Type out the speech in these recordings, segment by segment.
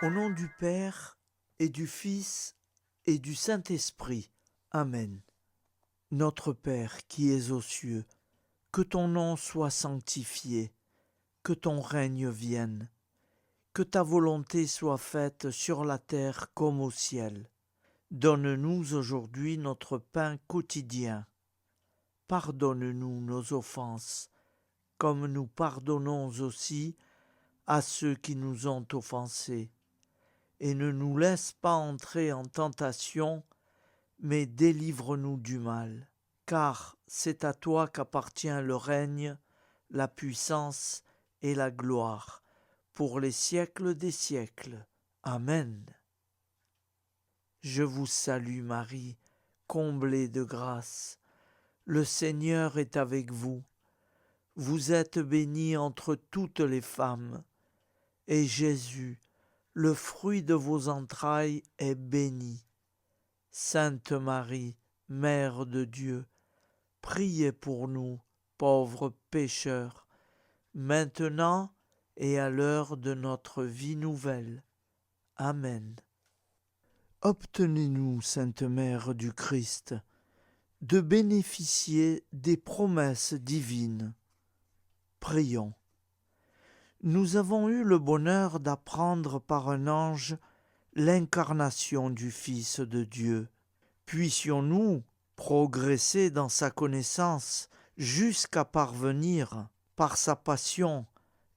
Au nom du Père et du Fils et du Saint-Esprit. Amen. Notre Père qui es aux cieux, que ton nom soit sanctifié, que ton règne vienne, que ta volonté soit faite sur la terre comme au ciel. Donne-nous aujourd'hui notre pain quotidien. Pardonne-nous nos offenses, comme nous pardonnons aussi à ceux qui nous ont offensés. Et ne nous laisse pas entrer en tentation, mais délivre-nous du mal. Car c'est à toi qu'appartient le règne, la puissance et la gloire, pour les siècles des siècles. Amen. Je vous salue Marie, comblée de grâce. Le Seigneur est avec vous. Vous êtes bénie entre toutes les femmes, et Jésus, le fruit de vos entrailles, est béni. Sainte Marie, Mère de Dieu, priez pour nous, pauvres pécheurs, maintenant et à l'heure de notre vie nouvelle. Amen. Obtenez-nous, Sainte Mère du Christ, de bénéficier des promesses divines. Prions. Nous avons eu le bonheur d'apprendre par un ange l'incarnation du Fils de Dieu. Puissions-nous progresser dans sa connaissance jusqu'à parvenir, par sa passion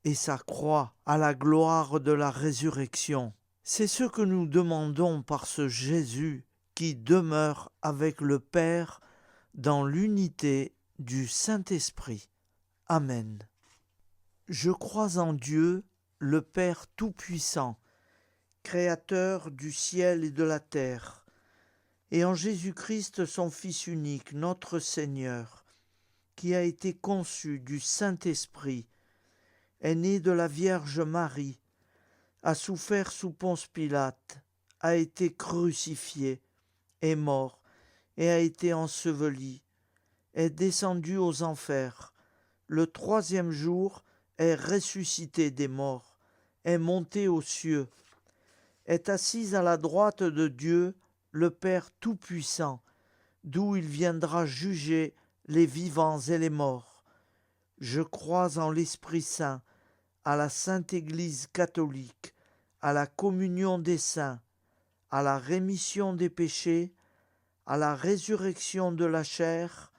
et sa croix, à la gloire de la résurrection. C'est ce que nous demandons par ce Jésus qui demeure avec le Père dans l'unité du Saint-Esprit. Amen. Je crois en Dieu, le Père Tout-Puissant, Créateur du ciel et de la terre, et en Jésus-Christ, son Fils unique, notre Seigneur, qui a été conçu du Saint-Esprit, est né de la Vierge Marie, a souffert sous Ponce Pilate, a été crucifié, est mort et a été enseveli, est descendu aux enfers, le troisième jour est ressuscité des morts, est monté aux cieux, est assis à la droite de Dieu, le Père Tout-Puissant, d'où il viendra juger les vivants et les morts. Je crois en l'Esprit Saint, à la Sainte Église catholique, à la communion des saints, à la rémission des péchés, à la résurrection de la chair,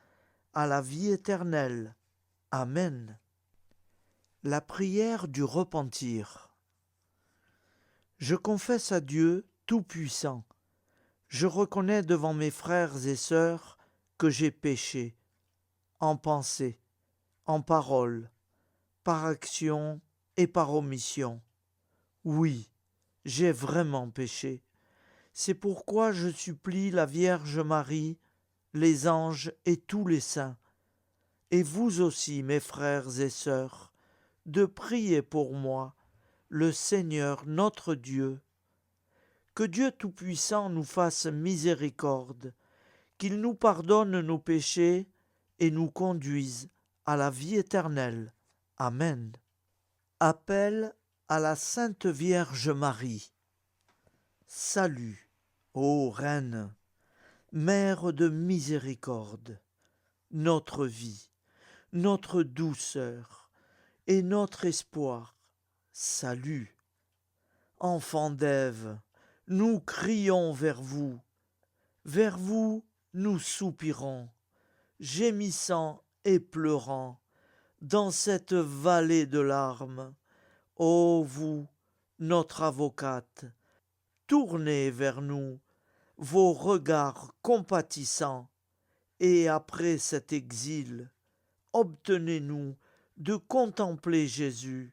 à la vie éternelle. Amen. La prière du repentir. Je confesse à Dieu Tout-Puissant. Je reconnais devant mes frères et sœurs que j'ai péché, en pensée, en parole, par action et par omission. Oui, j'ai vraiment péché. C'est pourquoi je supplie la Vierge Marie, les anges et tous les saints, et vous aussi, mes frères et sœurs, de prier pour moi, le Seigneur notre Dieu. Que Dieu Tout-Puissant nous fasse miséricorde, qu'il nous pardonne nos péchés et nous conduise à la vie éternelle. Amen. Appel à la Sainte Vierge Marie. Salut, ô Reine, Mère de miséricorde, notre vie, notre douceur et notre espoir. Salut. Enfants d'Ève, nous crions vers vous nous soupirons, gémissant et pleurant, dans cette vallée de larmes. Ô vous, notre avocate, tournez vers nous vos regards compatissants, et après cet exil, obtenez-nous de contempler Jésus,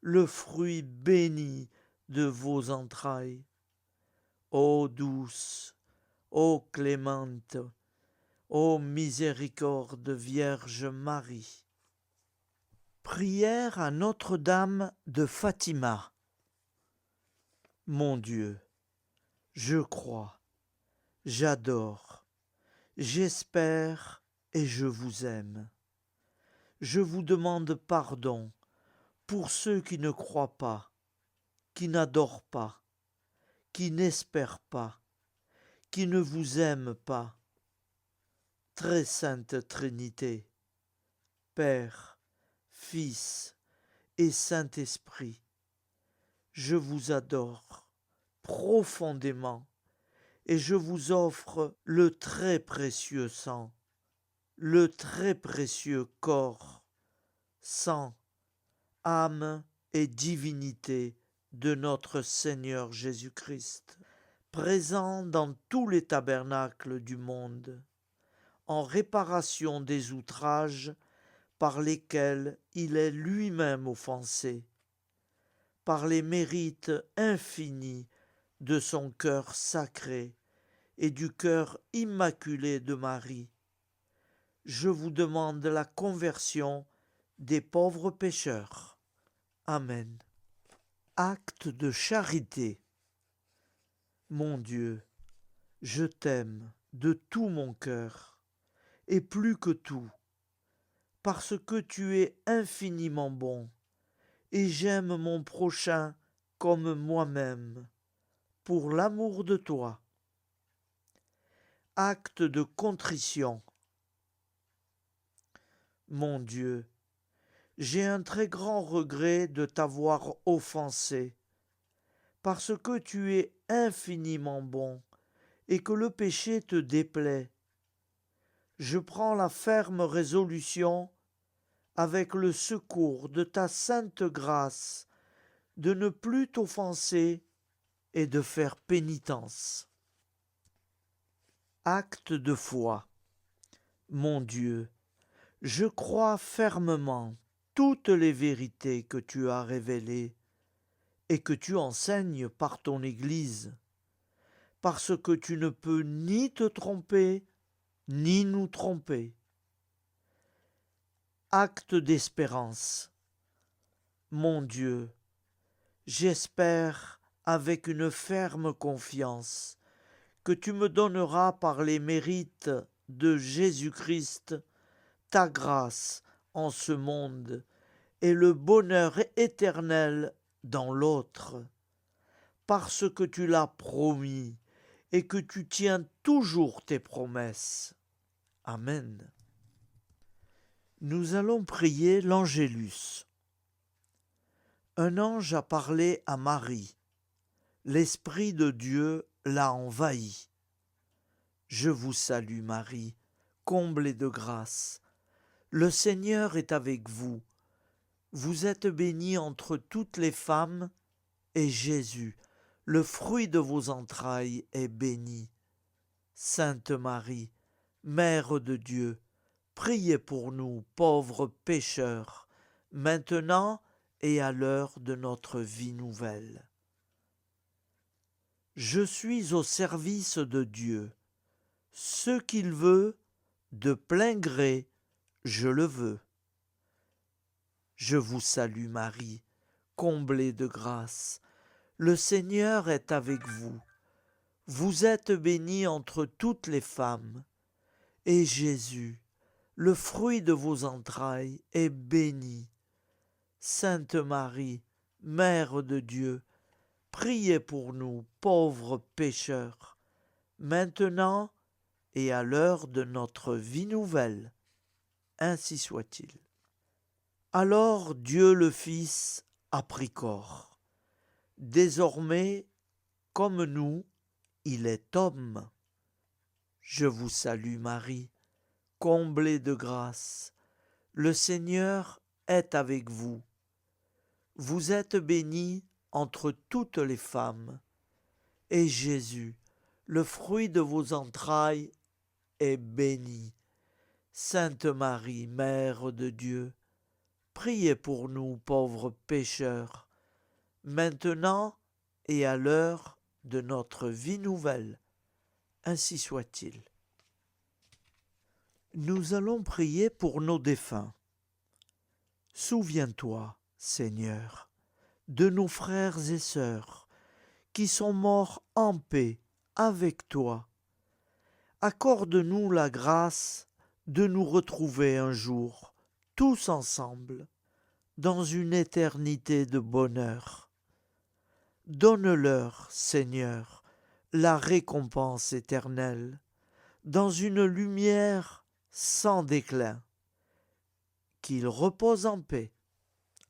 le fruit béni de vos entrailles. Ô douce, ô clémente, ô miséricorde Vierge Marie. Prière à Notre-Dame de Fatima. Mon Dieu, je crois, j'adore, j'espère et je vous aime. Je vous demande pardon pour ceux qui ne croient pas, qui n'adore pas, qui n'espère pas, qui ne vous aime pas. Très sainte Trinité, Père, Fils et Saint-Esprit, je vous adore profondément et je vous offre le très précieux sang, le très précieux corps, sang, âme et divinité de notre Seigneur Jésus-Christ, présent dans tous les tabernacles du monde, en réparation des outrages par lesquels il est lui-même offensé, par les mérites infinis de son cœur sacré et du cœur immaculé de Marie. Je vous demande la conversion des pauvres pécheurs. Amen. Acte de charité. Mon Dieu, je t'aime de tout mon cœur, et plus que tout, parce que tu es infiniment bon, et j'aime mon prochain comme moi-même, pour l'amour de toi. Acte de contrition. Mon Dieu, j'ai un très grand regret de t'avoir offensé, parce que tu es infiniment bon et que le péché te déplaît. Je prends la ferme résolution, avec le secours de ta sainte grâce, de ne plus t'offenser et de faire pénitence. Acte de foi. Mon Dieu, je crois fermement toutes les vérités que tu as révélées et que tu enseignes par ton Église, parce que tu ne peux ni te tromper, ni nous tromper. Acte d'espérance. Mon Dieu, j'espère avec une ferme confiance que tu me donneras par les mérites de Jésus-Christ ta grâce en ce monde et le bonheur éternel dans l'autre, parce que tu l'as promis et que tu tiens toujours tes promesses. Amen. Nous allons prier l'Angélus. Un ange a parlé à Marie. L'Esprit de Dieu l'a envahi. Je vous salue Marie, comblée de grâce. Le Seigneur est avec vous. Vous êtes bénie entre toutes les femmes, et Jésus, le fruit de vos entrailles, est béni. Sainte Marie, Mère de Dieu, priez pour nous, pauvres pécheurs, maintenant et à l'heure de notre vie nouvelle. Je suis au service de Dieu. Ce qu'il veut, de plein gré, je le veux. Je vous salue Marie, comblée de grâce. Le Seigneur est avec vous. Vous êtes bénie entre toutes les femmes, et Jésus, le fruit de vos entrailles, est béni. Sainte Marie, Mère de Dieu, priez pour nous, pauvres pécheurs, maintenant et à l'heure de notre vie nouvelle. Ainsi soit-il. Alors Dieu le Fils a pris corps. Désormais, comme nous, il est homme. Je vous salue Marie, comblée de grâce. Le Seigneur est avec vous. Vous êtes bénie entre toutes les femmes, et Jésus, le fruit de vos entrailles, est béni. Sainte Marie, Mère de Dieu, priez pour nous pauvres pécheurs, maintenant et à l'heure de notre vie nouvelle. Ainsi soit-il. Nous allons prier pour nos défunts. Souviens-toi, Seigneur, de nos frères et sœurs qui sont morts en paix avec toi. Accorde-nous la grâce de nous retrouver un jour, tous ensemble, dans une éternité de bonheur. Donne-leur, Seigneur, la récompense éternelle, dans une lumière sans déclin. Qu'ils reposent en paix.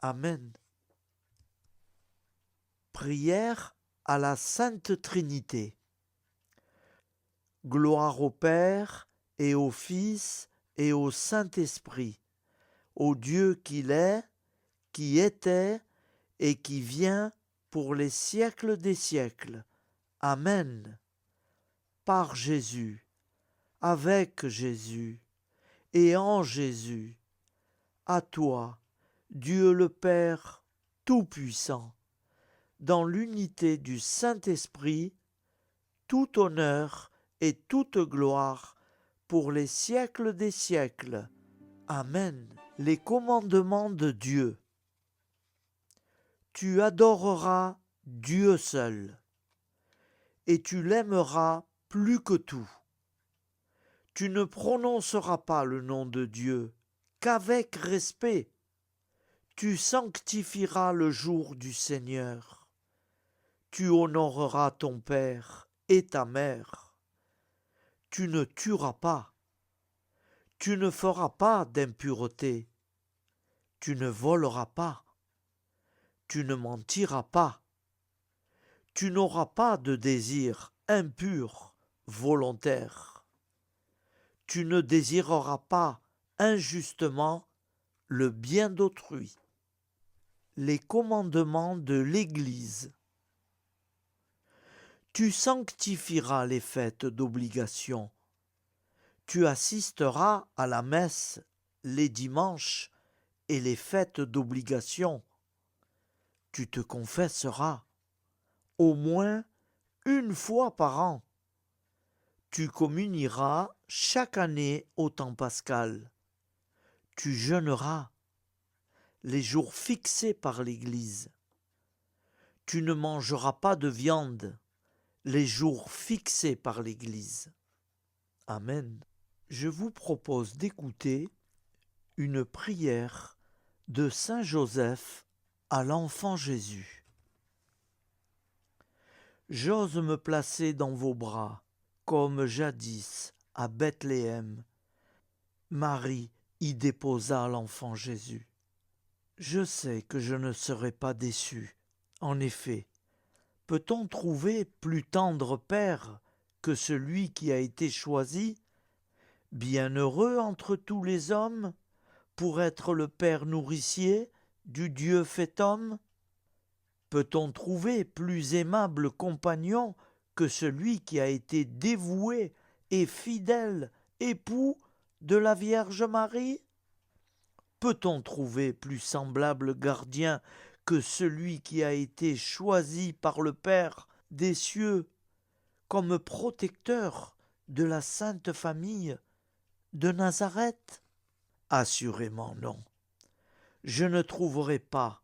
Amen. Prière à la Sainte Trinité. Gloire au Père et au Fils et au Saint-Esprit, au Dieu qu'il est, qui était et qui vient pour les siècles des siècles. Amen. Par Jésus, avec Jésus et en Jésus, à toi, Dieu le Père Tout-Puissant, dans l'unité du Saint-Esprit, tout honneur et toute gloire pour les siècles des siècles. Amen. Les commandements de Dieu. Tu adoreras Dieu seul, et tu l'aimeras plus que tout. Tu ne prononceras pas le nom de Dieu qu'avec respect. Tu sanctifieras le jour du Seigneur. Tu honoreras ton père et ta mère. Tu ne tueras pas. Tu ne feras pas d'impureté. Tu ne voleras pas. Tu ne mentiras pas. Tu n'auras pas de désir impur, volontaire. Tu ne désireras pas injustement le bien d'autrui. Les commandements de l'Église. Tu sanctifieras les fêtes d'obligation. Tu assisteras à la messe les dimanches et les fêtes d'obligation. Tu te confesseras au moins une fois par an. Tu communieras chaque année au temps pascal. Tu jeûneras les jours fixés par l'Église. Tu ne mangeras pas de viande les jours fixés par l'Église. Amen. Je vous propose d'écouter une prière de Saint Joseph à l'enfant Jésus. J'ose me placer dans vos bras, comme jadis à Bethléem. Marie y déposa l'enfant Jésus. Je sais que je ne serai pas déçu. En effet, peut-on trouver plus tendre père que celui qui a été choisi, bienheureux entre tous les hommes, pour être le père nourricier du Dieu fait homme? Peut-on trouver plus aimable compagnon que celui qui a été dévoué et fidèle époux de la Vierge Marie? Peut-on trouver plus semblable gardien que celui qui a été choisi par le Père des cieux comme protecteur de la Sainte Famille de Nazareth? Assurément non. Je ne trouverai pas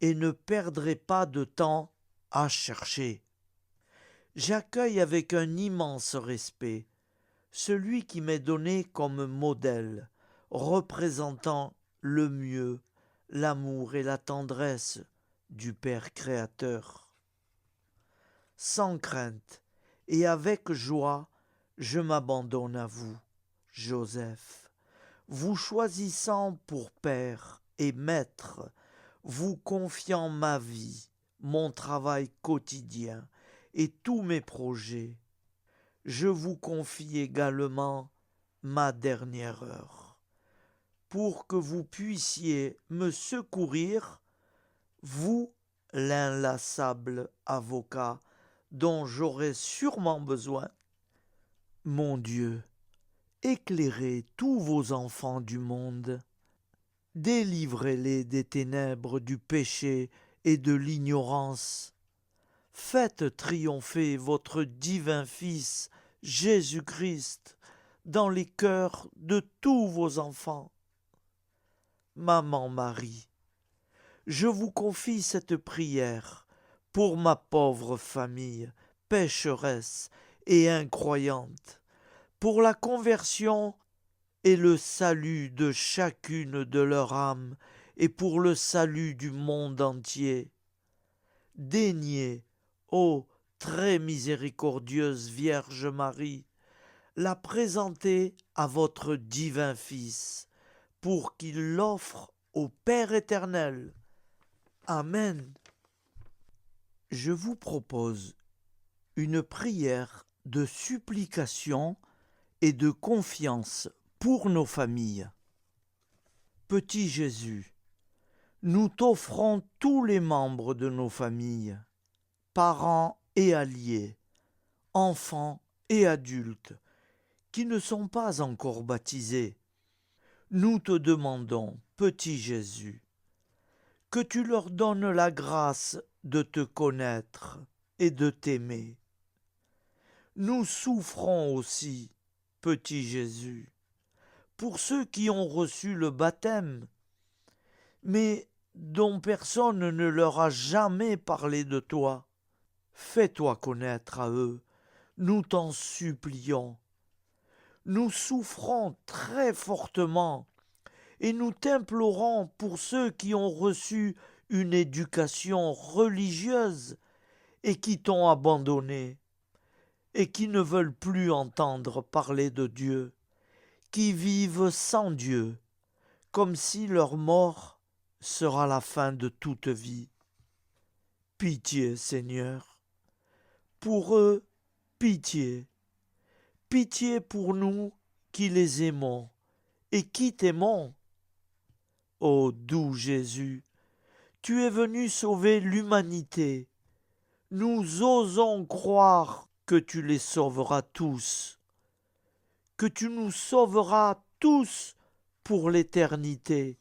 et ne perdrai pas de temps à chercher. J'accueille avec un immense respect celui qui m'est donné comme modèle, représentant le mieux l'amour et la tendresse du Père créateur. Sans crainte et avec joie, je m'abandonne à vous, Joseph, vous choisissant pour Père et Maître, vous confiant ma vie, mon travail quotidien et tous mes projets. Je vous confie également ma dernière heure, pour que vous puissiez me secourir, vous, l'inlassable avocat dont j'aurai sûrement besoin. Mon Dieu, éclairez tous vos enfants du monde, délivrez-les des ténèbres du péché et de l'ignorance. Faites triompher votre divin Fils, Jésus-Christ, dans les cœurs de tous vos enfants. Maman Marie, je vous confie cette prière pour ma pauvre famille, pécheresse et incroyante, pour la conversion et le salut de chacune de leurs âmes et pour le salut du monde entier. daignez, ô très miséricordieuse Vierge Marie, la présenter à votre divin Fils, pour qu'il l'offre au Père éternel. Amen. Je vous propose une prière de supplication et de confiance pour nos familles. Petit Jésus, nous t'offrons tous les membres de nos familles, parents et alliés, enfants et adultes, qui ne sont pas encore baptisés. Nous te demandons, petit Jésus, que tu leur donnes la grâce de te connaître et de t'aimer. Nous souffrons aussi, petit Jésus, pour ceux qui ont reçu le baptême, mais dont personne ne leur a jamais parlé de toi. Fais-toi connaître à eux, nous t'en supplions. Nous souffrons très fortement et nous t'implorons pour ceux qui ont reçu une éducation religieuse et qui t'ont abandonné et qui ne veulent plus entendre parler de Dieu, qui vivent sans Dieu, comme si leur mort sera la fin de toute vie. Pitié, Seigneur, pour eux, pitié, pitié pour nous qui les aimons et qui t'aimons. Ô doux Jésus, tu es venu sauver l'humanité. Nous osons croire que tu les sauveras tous, que tu nous sauveras tous pour l'éternité.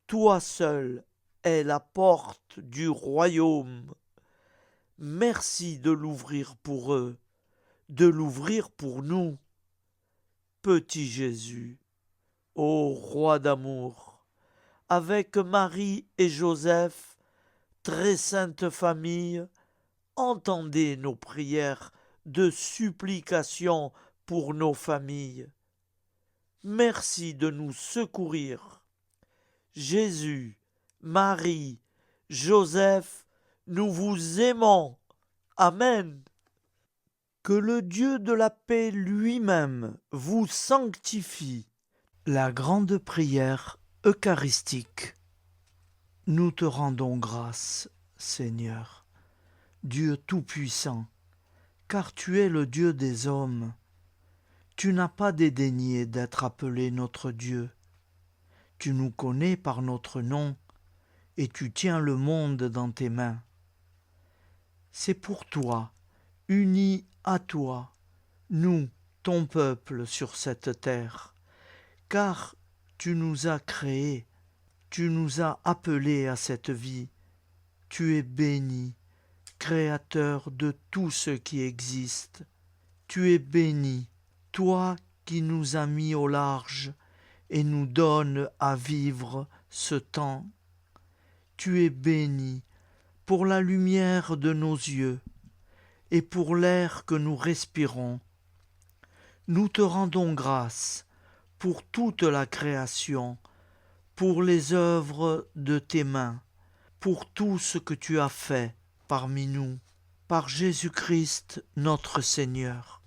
Toi seul es la porte du royaume. Merci de l'ouvrir pour eux, de l'ouvrir pour nous. Petit Jésus, ô roi d'amour, avec Marie et Joseph, très sainte famille, entendez nos prières de supplication pour nos familles. Merci de nous secourir. Jésus, Marie, Joseph, nous vous aimons. Amen. Que le Dieu de la paix lui-même vous sanctifie. La grande prière eucharistique. Nous te rendons grâce, Seigneur, Dieu Tout-Puissant, car tu es le Dieu des hommes. Tu n'as pas dédaigné d'être appelé notre Dieu. Tu nous connais par notre nom, et tu tiens le monde dans tes mains. C'est pour toi, unis à toi, nous, ton peuple sur cette terre, car tu nous as créés, tu nous as appelés à cette vie. Tu es béni, Créateur de tout ce qui existe. Tu es béni, toi qui nous as mis au large et nous donnes à vivre ce temps. Tu es béni pour la lumière de nos yeux et pour l'air que nous respirons. Nous te rendons grâce pour toute la création, pour les œuvres de tes mains, pour tout ce que tu as fait parmi nous, par Jésus-Christ notre Seigneur.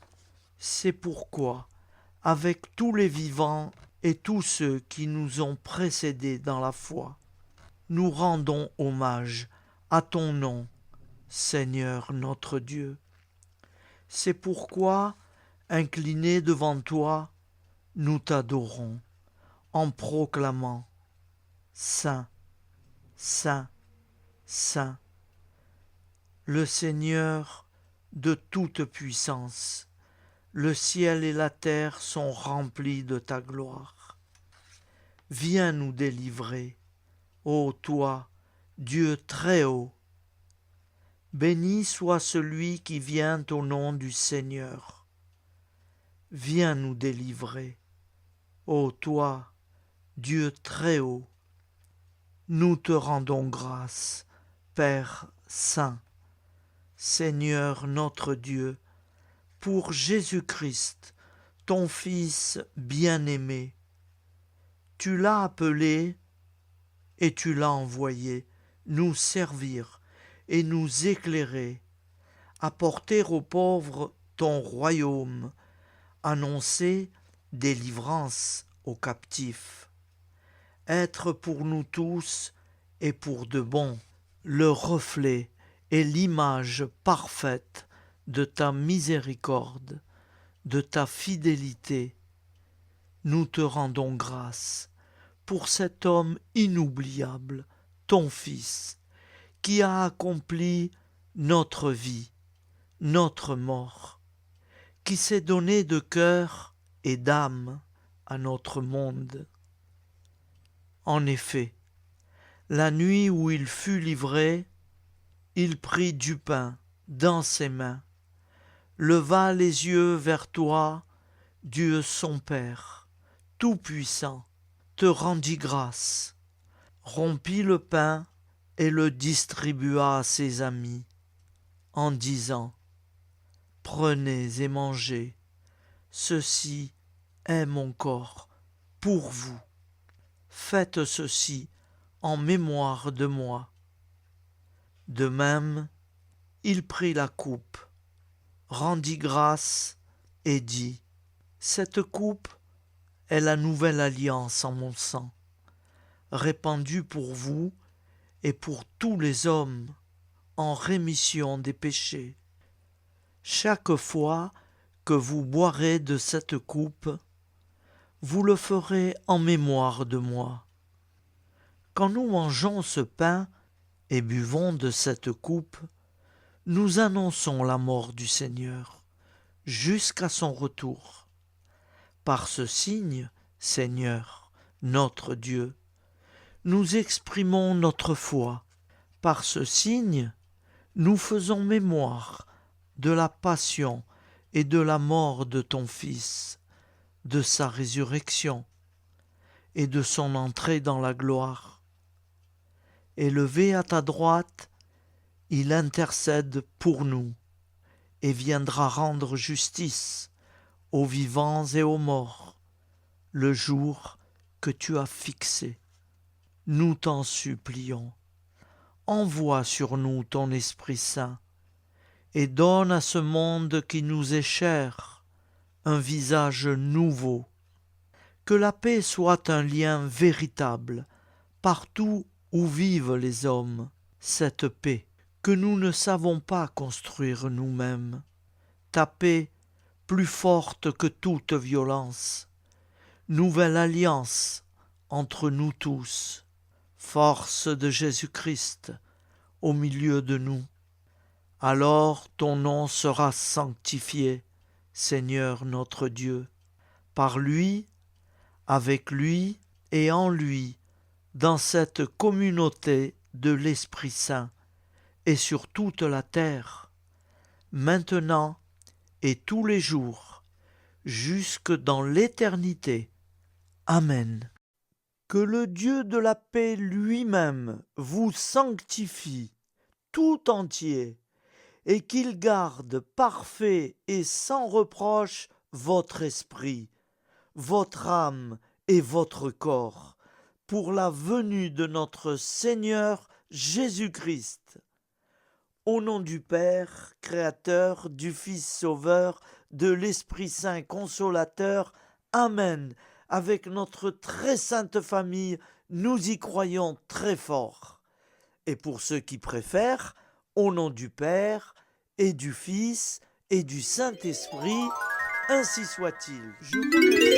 C'est pourquoi, avec tous les vivants et tous ceux qui nous ont précédés dans la foi, nous rendons hommage à ton nom, Seigneur notre Dieu. C'est pourquoi, inclinés devant toi, nous t'adorons, en proclamant Saint, Saint, Saint, le Seigneur de toute puissance. Le ciel et la terre sont remplis de ta gloire. Viens nous délivrer, ô toi, Dieu très haut. Béni soit celui qui vient au nom du Seigneur. Viens nous délivrer, ô toi, Dieu très haut. Nous te rendons grâce, Père saint, Seigneur notre Dieu, pour Jésus-Christ, ton Fils bien-aimé. Tu l'as appelé et tu l'as envoyé nous servir et nous éclairer, apporter aux pauvres ton royaume, annoncer délivrance aux captifs, être pour nous tous et pour de bon le reflet et l'image parfaite de ta miséricorde, de ta fidélité. Nous te rendons grâce pour cet homme inoubliable, ton Fils, qui a accompli notre vie, notre mort, qui s'est donné de cœur et d'âme à notre monde. En effet, la nuit où il fut livré, il prit du pain dans ses mains, leva les yeux vers toi, Dieu son Père, Tout-Puissant, te rendit grâce, rompit le pain et le distribua à ses amis, en disant : Prenez et mangez, ceci est mon corps pour vous. Faites ceci en mémoire de moi. De même, il prit la coupe, rendit grâce et dit : Cette coupe est la nouvelle alliance en mon sang, répandue pour vous et pour tous les hommes en rémission des péchés. Chaque fois que vous boirez de cette coupe, vous le ferez en mémoire de moi. Quand nous mangeons ce pain et buvons de cette coupe, nous annonçons la mort du Seigneur jusqu'à son retour. Par ce signe, Seigneur, notre Dieu, nous exprimons notre foi. Par ce signe, nous faisons mémoire de la passion et de la mort de ton Fils, de sa résurrection et de son entrée dans la gloire. Élevé à ta droite, il intercède pour nous et viendra rendre justice aux vivants et aux morts, le jour que tu as fixé. Nous t'en supplions, envoie sur nous ton Esprit Saint et donne à ce monde qui nous est cher un visage nouveau. Que la paix soit un lien véritable partout où vivent les hommes, cette paix que nous ne savons pas construire nous-mêmes, ta paix plus forte que toute violence, nouvelle alliance entre nous tous, force de Jésus-Christ au milieu de nous. Alors ton nom sera sanctifié, Seigneur notre Dieu, par lui, avec lui et en lui, dans cette communauté de l'Esprit Saint et sur toute la terre, maintenant et tous les jours, jusque dans l'éternité. Amen. Que le Dieu de la paix lui-même vous sanctifie tout entier, et qu'il garde parfait et sans reproche votre esprit, votre âme et votre corps, pour la venue de notre Seigneur Jésus-Christ. Au nom du Père, Créateur, du Fils Sauveur, de l'Esprit Saint Consolateur, Amen. Avec notre très sainte famille, nous y croyons très fort. Et pour ceux qui préfèrent, au nom du Père, et du Fils, et du Saint-Esprit, ainsi soit-il. Je vous remercie.